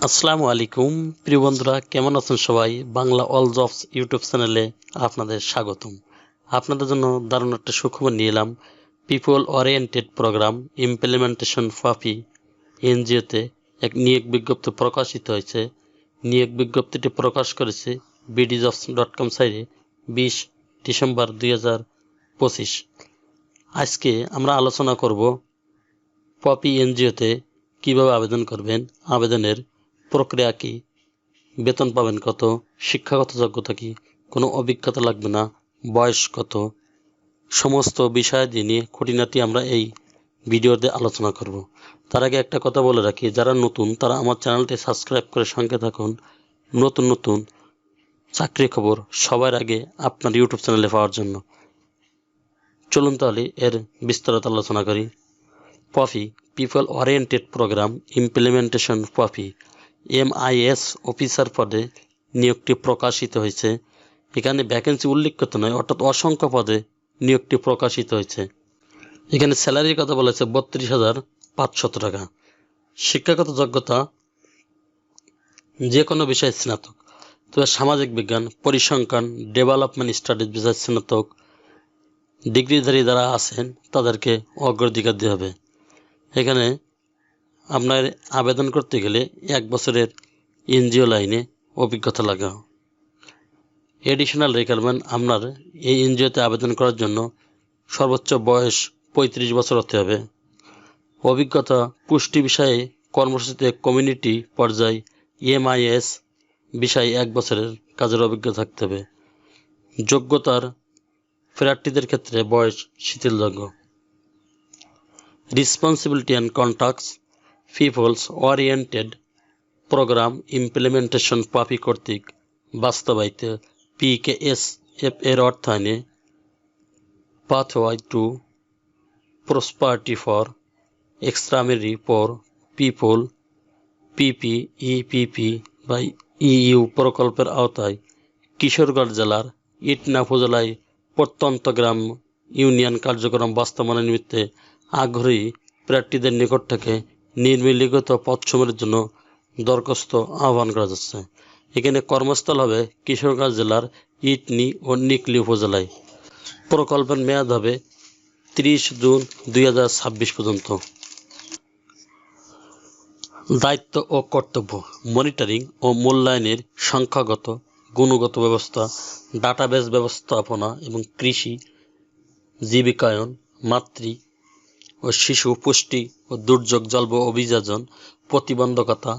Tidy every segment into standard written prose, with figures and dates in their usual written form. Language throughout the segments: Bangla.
আসসালামু আলাইকুম প্রিয় বন্ধুরা, কেমন আছেন সবাই? বাংলা অল জবস ইউটিউব চ্যানেলে আপনাদের স্বাগতম। আপনাদের জন্য দারুণ একটা সুখবর নিয়ে এলাম। পিপল ওরিয়েন্টেড প্রোগ্রাম ইমপ্লিমেন্টেশন ফাপি এনজিওতে এক নিয়োগ বিজ্ঞপ্তি প্রকাশিত হয়েছে। নিয়োগ বিজ্ঞপ্তিটি প্রকাশ করেছে bdjobs.com সাইটে 20 ডিসেম্বর 2025। আজকে আমরা আলোচনা করব পপি এনজিওতে কিভাবে আবেদন করবেন, আবেদনের প্রক্রিয়া কি, বেতন পাবেন কত, শিক্ষাগত যোগ্যতা কি, কোনো অভিজ্ঞতা লাগবে না, বয়স কত, সমস্ত বিষয়াদি নিয়ে খুঁটিনাটি আমরা এই ভিডিওতে আলোচনা করব। তার আগে একটা কথা বলে রাখি, যারা নতুন তারা আমার চ্যানেলটি সাবস্ক্রাইব করে সঙ্গে থাকুন। নতুন নতুন চাকরি খবর সবার আগে আপনার ইউটিউব চ্যানেলে পাওয়ার জন্য। চলুন তাহলে এর বিস্তারিত আলোচনা করি। POPI people oriented programme implementation POPI MIS officer পদে নিয়োগটি প্রকাশিত হয়েছে। এখানে ভ্যাকেন্সি উল্লেখিত নয়, অর্থাৎ অসংখ্য পদে নিয়োগটি প্রকাশিত হয়েছে। এখানে স্যালারির কথা বলেছে 32,500 টাকা। শিক্ষাগত যোগ্যতা যে কোনো বিষয়ে স্নাতক, তবে সামাজিক বিজ্ঞান, পরিসংখ্যান, ডেভেলপমেন্ট স্টাডিজ বিষয়ে স্নাতক ডিগ্রিধারী যারা আছেন তাদেরকে অগ্রাধিকার দেওয়া হবে। এখানে আপনার আবেদন করতে গেলে 1 বছরের এনজিও লাইনে অভিজ্ঞতা লাগা। এডিশনাল রিকোয়ারমেন্ট, আপনার এই এনজিওতে আবেদন করার জন্য সর্বোচ্চ বয়স 35 বছর হতে হবে। অভিজ্ঞতা পুষ্টি বিষয়ে কর্মসূচিতে কমিউনিটি পর্যায়ে MIS বিষয়ে 1 বছরের কাজের অভিজ্ঞতা থাকতে হবে। যোগ্যতার প্রার্থীদের ক্ষেত্রে বয়স শিথিলযোগ্য। Responsibility and contacts people's oriented programme implementation POPI কর্তৃক বাস্তবায়িত PKSF এর অর্থায়নে pathway to prosperity for extremely for people PPEPP বা EU প্রকল্পের আওতায় কিশোরগঞ্জ জেলার ইটনা উপজেলায় প্রত্যন্ত গ্রাম ইউনিয়ন কার্যক্রম বাস্তবায়নের নিমিত্তে আগ্রহী প্রার্থীদের নিকট থেকে নিম্নলিখিত পদসমূহের জন্য দরখাস্ত আহ্বান করা যাচ্ছে। এখানে কর্মস্থল হবে কিশোরগঞ্জ জেলার ইটনি ও নিকলি উপজেলায়। প্রকল্পের মেয়াদ হবে 30 জুন 2026 পর্যন্ত। দায়িত্ব ও কর্তব্য: মনিটরিং ও মূল্যায়নের সংখ্যাগত গুণগত ব্যবস্থা, ডাটাবেস ব্যবস্থাপনা এবং কৃষি জীবিকায়ন, মাতৃ ও শিশু পুষ্টি ও দুর্যোগ জলব অভিযোজন, প্রতিবন্ধকতা,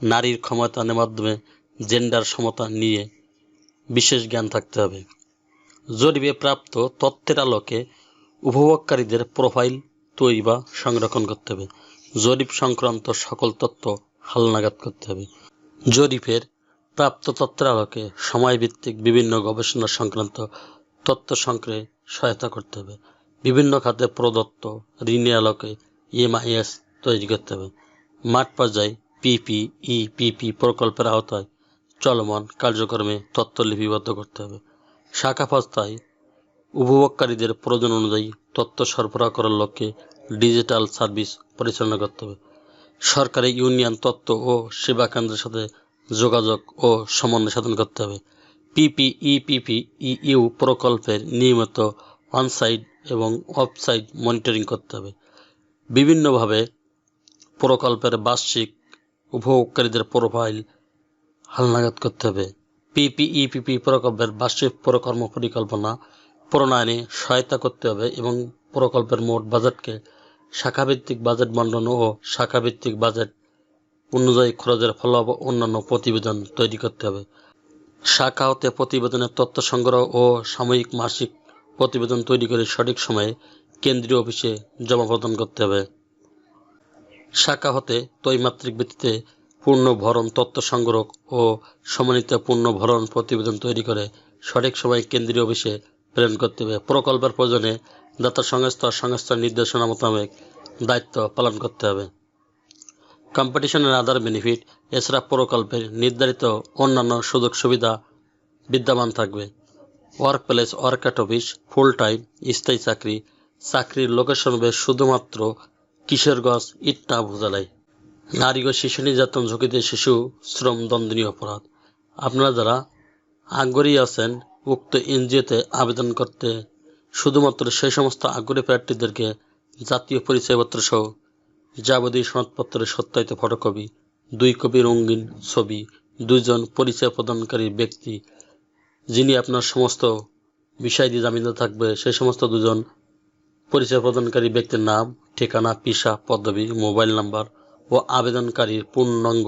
নারীর ক্ষমতায়নের মাধ্যমে জেন্ডার সমতা নিয়ে বিশেষ জ্ঞান থাকতে হবে। জরিপে প্রাপ্ত তথ্যের আলোকে উপভোগকারীদের প্রোফাইল তৈরি বা সংরক্ষণ করতে হবে। জরিপ সংক্রান্ত সকল তথ্য হালনাগাদ করতে হবে। জরিপের প্রাপ্ত তথ্যের আলোকে সময়ভিত্তিক বিভিন্ন গবেষণা সংক্রান্ত তথ্য সংগ্রহে সহায়তা করতে হবে। বিভিন্ন খাতে প্রদত্ত ঋণের আলোকে MIS তৈরি করতে হবে। মাঠ পর্যায়ে PPEPP প্রকল্পের আওতায় চলমান কার্যক্রমে তথ্য লিপিবদ্ধ করতে হবে। শাখা পর্যায়ে উপভোগকারীদের প্রয়োজন অনুযায়ী তথ্য সরবরাহ করার লক্ষ্যে ডিজিটাল সার্ভিস পরিচালনা করতে হবে। সরকারি ইউনিয়ন তথ্য ও সেবা কেন্দ্রের সাথে যোগাযোগ ও সমন্বয় সাধন করতে হবে। PPEPP EU প্রকল্পের নিয়মিত অনসাইট এবং অফসাইট মনিটরিং করতে হবে। বিভিন্নভাবে প্রকল্পের বার্ষিক উপভোগকারীদের প্রোফাইল হালনাগাদ করতে হবে। PPEPP প্রকল্পের বার্ষিক কর্ম পরিকল্পনা প্রণয়নে সহায়তা করতে হবে এবং প্রকল্পের মোট বাজেটকে শাখাভিত্তিক বাজেট বণ্টন ও শাখাভিত্তিক বাজেট অনুযায়ী খরচের ফলাফল অন্যান্য প্রতিবেদন তৈরি করতে হবে। শাখা হতে প্রতিবেদনের তথ্য সংগ্রহ ও সাময়িক মাসিক প্রতিবেদন তৈরি করে সঠিক সময়ে কেন্দ্রীয় অফিসে জমা প্রদান করতে হবে। শাখা হতে ত্রৈমাত্রিক ভিত্তিতে পূর্ণ ভরণ তথ্য সংগ্রহ ও সমন্বিত পূর্ণ ভরণ প্রতিবেদন তৈরি করে সঠিক সময়ে কেন্দ্রীয় অফিসে প্রেরণ করতে হবে। প্রকল্পের প্রয়োজনে দাতা সংস্থার নির্দেশনা মোতাবেক দায়িত্ব পালন করতে হবে। কম্পিটিশনের আদার বেনিফিট: এছাড়া প্রকল্পের নির্ধারিত অন্যান্য সুযোগ সুবিধা বিদ্যমান থাকবে। Work place, work at office, full time, স্থায়ী চাকরির লোকেশন হবে শুধুমাত্র কিশোরগঞ্জ ইটনা উপজেলায়। নারী ও শিশু নির্যাতন ঝুঁকিতে শিশু শ্রম দণ্ডনীয় অপরাধ। আপনারা যারা আগ্রহী আছেন উক্ত এনজিওতে আবেদন করতে, শুধুমাত্র সেই সমস্ত আগ্রহী প্রার্থীদেরকে জাতীয় পরিচয়পত্র সহ যাবতীয় সনদপত্রের সত্যায়িত ফটোকপি, 2 কপি রঙিন ছবি, 2 জন পরিচয় প্রদানকারী ব্যক্তি যিনি আপনার সমস্ত বিষয় দিয়ে জামিনদার থাকবে, সেই সমস্ত 2 জন পরিচয় প্রদানকারী ব্যক্তির নাম, ঠিকানা, পেশা, পদবি, মোবাইল নাম্বার ও আবেদনকারীর পূর্ণাঙ্গ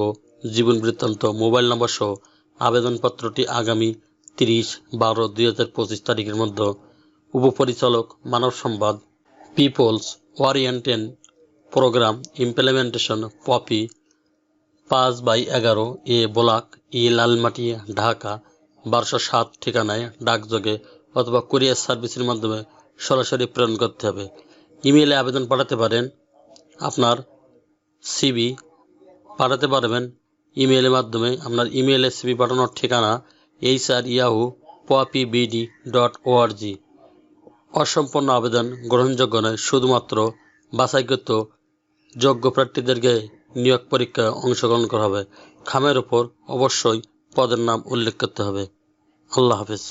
জীবন বৃত্তান্ত মোবাইল নাম্বার সহ আবেদনপত্রটি আগামী 30/12/2025 তারিখের মধ্যে উপপরিচালক মানব সম্পদ peoples oriented programme implementation POPI 5/11 এ ব্লক ই লালমাটি ঢাকা 1207 ঠিকানায় ডাকযোগে অথবা কুরিয়ার সার্ভিসের মাধ্যমে সরাসরি প্রেরণ করতে হবে। ইমেইলে আবেদন পাঠাতে পারেন। আপনার সিভি পাঠাতে পারবেন ইমেইলের মাধ্যমে। আপনার ইমেইলে সিভি পাঠানোর ঠিকানা hr@popibd.org। অসম্পূর্ণ আবেদন গ্রহণযোগ্য নয়, শুধুমাত্র বাছাইকৃত যোগ্য প্রার্থীদেরকে নিয়োগ পরীক্ষায় অংশগ্রহণ করা হবে। খামের উপর অবশ্যই পদের নাম উল্লেখ করতে হবে। আল্লাহ হাফেজ।